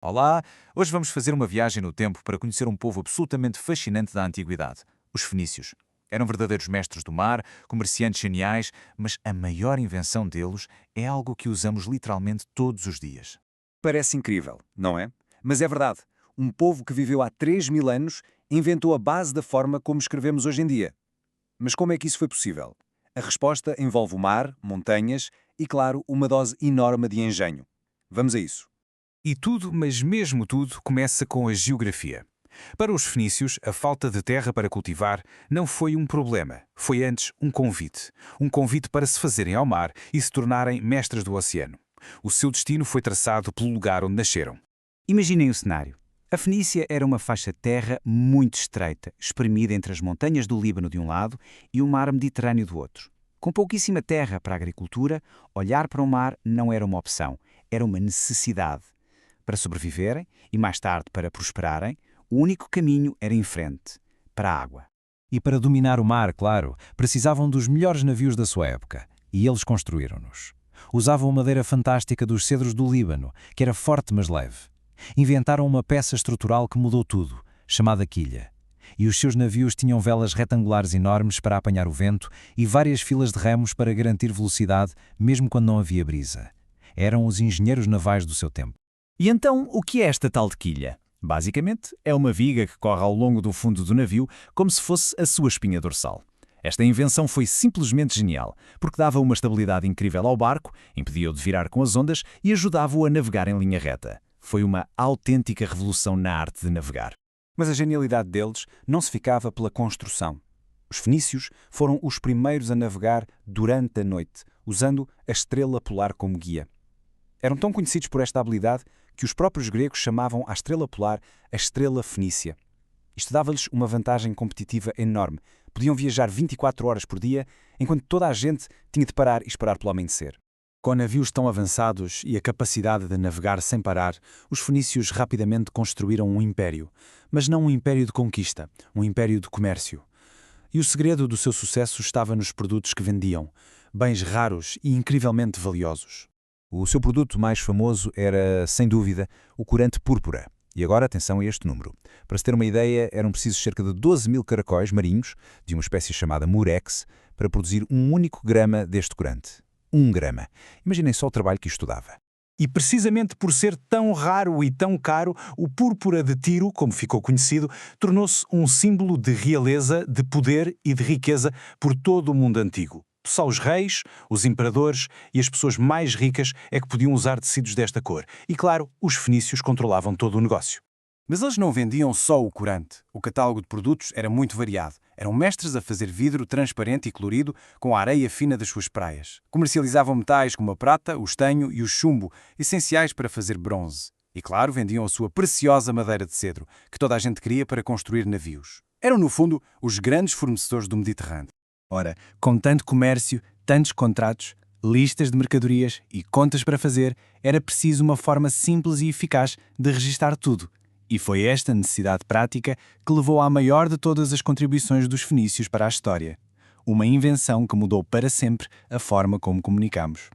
Olá, hoje vamos fazer uma viagem no tempo para conhecer um povo absolutamente fascinante da antiguidade, os fenícios. Eram verdadeiros mestres do mar, comerciantes geniais, mas a maior invenção deles é algo que usamos literalmente todos os dias. Parece incrível, não é? Mas é verdade. Um povo que viveu há 3.000 anos inventou a base da forma como escrevemos hoje em dia. Mas como é que isso foi possível? A resposta envolve o mar, montanhas e, claro, uma dose enorme de engenho. Vamos a isso. E tudo, mas mesmo tudo, começa com a geografia. Para os fenícios, a falta de terra para cultivar não foi um problema, foi antes um convite. Um convite para se fazerem ao mar e se tornarem mestres do oceano. O seu destino foi traçado pelo lugar onde nasceram. Imaginem o cenário. A Fenícia era uma faixa de terra muito estreita, espremida entre as montanhas do Líbano de um lado e o mar Mediterrâneo do outro. Com pouquíssima terra para a agricultura, olhar para o mar não era uma opção, era uma necessidade. Para sobreviverem e mais tarde para prosperarem, o único caminho era em frente, para a água. E para dominar o mar, claro, precisavam dos melhores navios da sua época, e eles construíram-nos. Usavam madeira fantástica dos cedros do Líbano, que era forte mas leve. Inventaram uma peça estrutural que mudou tudo, chamada quilha. E os seus navios tinham velas retangulares enormes para apanhar o vento e várias filas de remos para garantir velocidade, mesmo quando não havia brisa. Eram os engenheiros navais do seu tempo. E então, o que é esta tal de quilha? Basicamente, é uma viga que corre ao longo do fundo do navio como se fosse a sua espinha dorsal. Esta invenção foi simplesmente genial, porque dava uma estabilidade incrível ao barco, impedia-o de virar com as ondas e ajudava-o a navegar em linha reta. Foi uma autêntica revolução na arte de navegar. Mas a genialidade deles não se ficava pela construção. Os fenícios foram os primeiros a navegar durante a noite, usando a estrela polar como guia. Eram tão conhecidos por esta habilidade que os próprios gregos chamavam a estrela polar a estrela fenícia. Isto dava-lhes uma vantagem competitiva enorme. Podiam viajar 24 horas por dia, enquanto toda a gente tinha de parar e esperar pelo amanhecer. Com navios tão avançados e a capacidade de navegar sem parar, os fenícios rapidamente construíram um império. Mas não um império de conquista, um império de comércio. E o segredo do seu sucesso estava nos produtos que vendiam, bens raros e incrivelmente valiosos. O seu produto mais famoso era, sem dúvida, o corante púrpura. E agora, atenção a este número. Para se ter uma ideia, eram precisos cerca de 12.000 caracóis marinhos, de uma espécie chamada murex, para produzir um único grama deste corante. 1 grama. Imaginem só o trabalho que isto dava. E precisamente por ser tão raro e tão caro, o púrpura de Tiro, como ficou conhecido, tornou-se um símbolo de realeza, de poder e de riqueza por todo o mundo antigo. Só os reis, os imperadores e as pessoas mais ricas é que podiam usar tecidos desta cor. E claro, os fenícios controlavam todo o negócio. Mas eles não vendiam só o corante. O catálogo de produtos era muito variado. Eram mestres a fazer vidro transparente e colorido com a areia fina das suas praias. Comercializavam metais como a prata, o estanho e o chumbo, essenciais para fazer bronze. E claro, vendiam a sua preciosa madeira de cedro, que toda a gente queria para construir navios. Eram, no fundo, os grandes fornecedores do Mediterrâneo. Ora, com tanto comércio, tantos contratos, listas de mercadorias e contas para fazer, era preciso uma forma simples e eficaz de registar tudo. E foi esta necessidade prática que levou à maior de todas as contribuições dos fenícios para a história. Uma invenção que mudou para sempre a forma como comunicamos.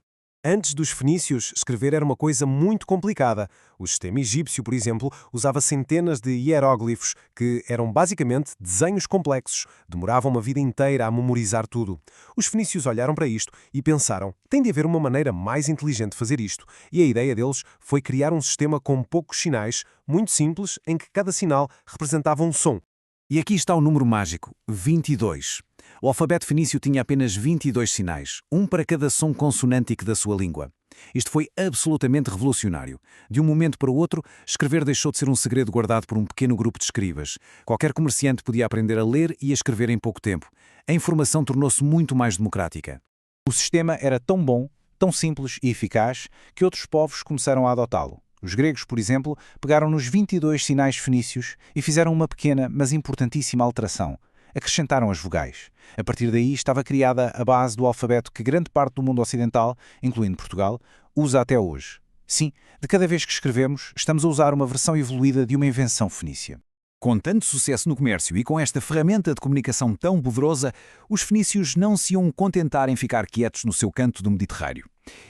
Antes dos fenícios, escrever era uma coisa muito complicada. O sistema egípcio, por exemplo, usava centenas de hieróglifos, que eram basicamente desenhos complexos. Demoravam uma vida inteira a memorizar tudo. Os fenícios olharam para isto e pensaram, tem de haver uma maneira mais inteligente de fazer isto. E a ideia deles foi criar um sistema com poucos sinais, muito simples, em que cada sinal representava um som. E aqui está o número mágico, 22. O alfabeto fenício tinha apenas 22 sinais, um para cada som consonântico da sua língua. Isto foi absolutamente revolucionário. De um momento para o outro, escrever deixou de ser um segredo guardado por um pequeno grupo de escribas. Qualquer comerciante podia aprender a ler e a escrever em pouco tempo. A informação tornou-se muito mais democrática. O sistema era tão bom, tão simples e eficaz, que outros povos começaram a adotá-lo. Os gregos, por exemplo, pegaram nos 22 sinais fenícios e fizeram uma pequena, mas importantíssima alteração. Acrescentaram as vogais. A partir daí estava criada a base do alfabeto que grande parte do mundo ocidental, incluindo Portugal, usa até hoje. Sim, de cada vez que escrevemos, estamos a usar uma versão evoluída de uma invenção fenícia. Com tanto sucesso no comércio e com esta ferramenta de comunicação tão poderosa, os fenícios não se iam contentar em ficar quietos no seu canto do Mediterrâneo.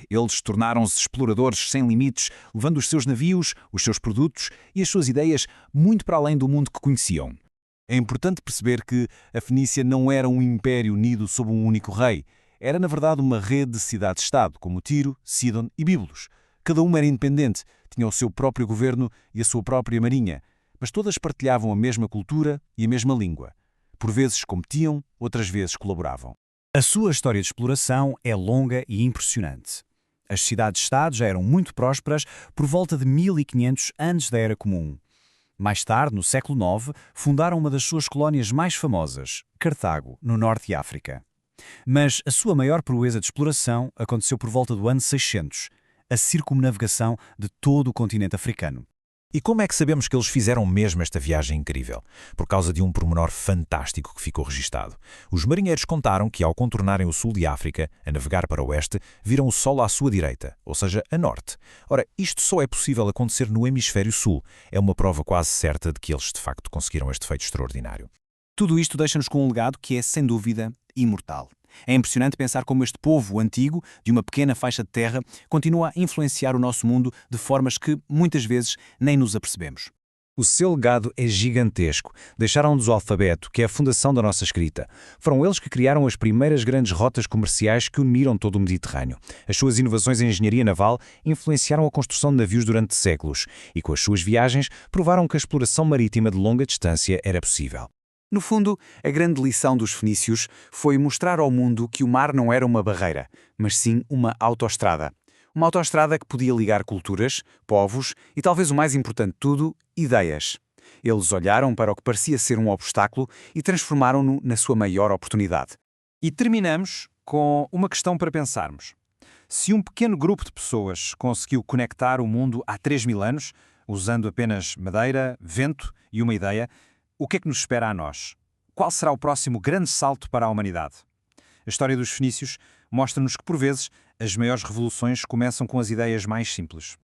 Eles tornaram-se exploradores sem limites, levando os seus navios, os seus produtos e as suas ideias muito para além do mundo que conheciam. É importante perceber que a Fenícia não era um império unido sob um único rei. Era, na verdade, uma rede de cidades-estado, como Tiro, Sidon e Bíbulos. Cada uma era independente, tinha o seu próprio governo e a sua própria marinha, mas todas partilhavam a mesma cultura e a mesma língua. Por vezes competiam, outras vezes colaboravam. A sua história de exploração é longa e impressionante. As cidades-estado já eram muito prósperas por volta de 1500 antes da Era Comum. Mais tarde, no século IX, fundaram uma das suas colónias mais famosas, Cartago, no norte de África. Mas a sua maior proeza de exploração aconteceu por volta do ano 600, a circumnavegação de todo o continente africano. E como é que sabemos que eles fizeram mesmo esta viagem incrível? Por causa de um pormenor fantástico que ficou registado. Os marinheiros contaram que, ao contornarem o sul de África, a navegar para o oeste, viram o sol à sua direita, ou seja, a norte. Ora, isto só é possível acontecer no hemisfério sul. É uma prova quase certa de que eles, de facto, conseguiram este feito extraordinário. Tudo isto deixa-nos com um legado que é, sem dúvida, imortal. É impressionante pensar como este povo antigo, de uma pequena faixa de terra, continua a influenciar o nosso mundo de formas que, muitas vezes, nem nos apercebemos. O seu legado é gigantesco. Deixaram-nos o alfabeto, que é a fundação da nossa escrita. Foram eles que criaram as primeiras grandes rotas comerciais que uniram todo o Mediterrâneo. As suas inovações em engenharia naval influenciaram a construção de navios durante séculos e, com as suas viagens, provaram que a exploração marítima de longa distância era possível. No fundo, a grande lição dos fenícios foi mostrar ao mundo que o mar não era uma barreira, mas sim uma autoestrada. Uma autoestrada que podia ligar culturas, povos e, talvez o mais importante de tudo, ideias. Eles olharam para o que parecia ser um obstáculo e transformaram-no na sua maior oportunidade. E terminamos com uma questão para pensarmos. Se um pequeno grupo de pessoas conseguiu conectar o mundo há 3000 anos, usando apenas madeira, vento e uma ideia, o que é que nos espera a nós? Qual será o próximo grande salto para a humanidade? A história dos fenícios mostra-nos que, por vezes, as maiores revoluções começam com as ideias mais simples.